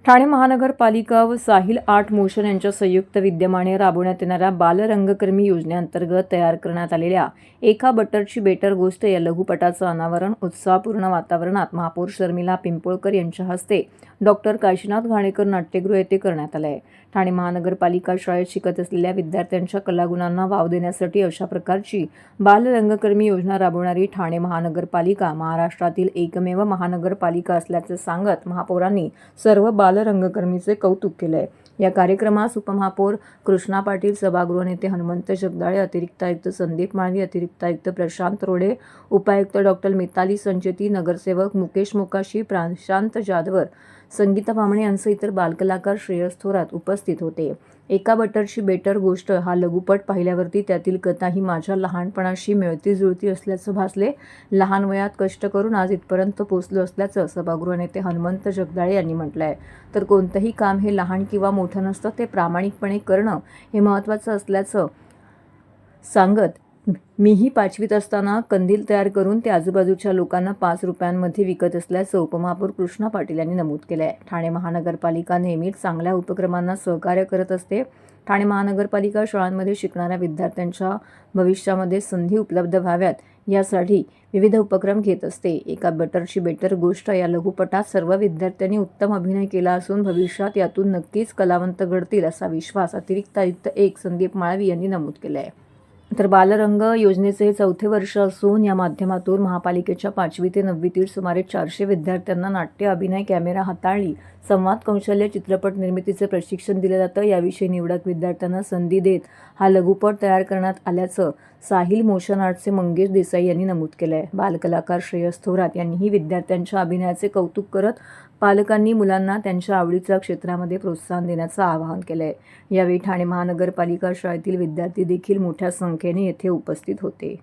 ठाणे महानगरपालिका व Sahil art motion यांच्या संयुक्त विद्यमाने राबवण्यात येणाऱ्या बालरंगकर्मी योजनेअंतर्गत तयार करण्यात आलेल्या एका बटरची बेटर गोष्ट या लघुपटाचं अनावरण उत्साहपूर्ण वातावरणात महापौर शर्मिला पिंपोळकर यांच्या हस्ते डॉक्टर काशीनाथ घाणेकर नाट्यगृह येथे करण्यात आलं आहे. ठाणे महानगरपालिका शाळेत शिकत असलेल्या विद्यार्थ्यांच्या कलागुणांना वाव देण्यासाठी अशा प्रकारची बालरंगकर्मी योजना राबवणारी ठाणे महानगरपालिका महाराष्ट्रातील एकमेव महानगरपालिका असल्याचे सांगत महापौरांनी सर्व बालरंगकर्मीचे कौतुक केले. या कार्यक्रमास उपमहापौर कृष्णा पाटील, सभागृह नेते हनुमंत जगदाळे, अतिरिक्त आयुक्त संदीप माळवी, अतिरिक्त आयुक्त प्रशांत रोडे, उपायुक्त डॉक्टर मिताली संचेती, नगरसेवक मुकेश मोकाशी, प्रशांत जाधवर, संगीता बामणे यांसह इतर बालकलाकार श्रेयस थोरात उपस्थित होते. एका बटरची बेटर गोष्ट हा लघुपट पाहिल्यावरती त्यातील कथा ही माझ्या लहानपणाशी मिळती जुळती असल्याचं भासले. लहान वयात कष्ट करून आज इथपर्यंत पोहोचलो असल्याचं सभागृह नेते हनुमंत जगदाळे यांनी म्हटलं आहे. तर कोणतंही काम हे लहान किंवा मोठं नसतं, ते प्रामाणिकपणे करणं हे महत्त्वाचं असल्याचं सांगत मीही 5वीत असताना कंदील तयार करून ते आजूबाजूच्या लोकांना 5 रुपयांमध्ये विकत असल्याचं उपमहापौर कृष्णा पाटील यांनी नमूद केलं आहे. ठाणे महानगरपालिका नेहमीच चांगल्या उपक्रमांना सहकार्य करत असते. ठाणे महानगरपालिका शाळांमध्ये शिकणाऱ्या विद्यार्थ्यांच्या भविष्यामध्ये संधी उपलब्ध व्हाव्यात यासाठी विविध उपक्रम घेत असते. एका बटरची बेटर गोष्ट या लघुपटात सर्व विद्यार्थ्यांनी उत्तम अभिनय केला असून भविष्यात यातून नक्कीच कलावंत घडतील असा विश्वास अतिरिक्त आयुक्त 1 संदीप माळवी यांनी नमूद केला आहे. तर बालरंग योजनेचे हे 4थे वर्ष असून या माध्यमातून महापालिकेच्या 5वी ते 9वीतील सुमारे 400 विद्यार्थ्यांना नाट्य, अभिनय, कॅमेरा हाताळणी, संवाद कौशल्य, चित्रपट निर्मितीचे प्रशिक्षण दिले जातं. याविषयी निवडक विद्यार्थ्यांना संधी देत हा लघुपट तयार करण्यात आल्याचं साहिल मोशन आर्टचे मंगेश देसाई यांनी नमूद केलं आहे. बालकलाकार श्रेयस थोरात यांनीही विद्यार्थ्यांच्या अभिनयाचे कौतुक करत पालकांनी मुलांना त्यांच्या आवडीच्या क्षेत्रामध्ये प्रोत्साहन देण्याचं आवाहन केलं आहे. यावेळी ठाणे महानगरपालिका शाळेतील विद्यार्थी देखील मोठ्या संख्येने येथे उपस्थित होते.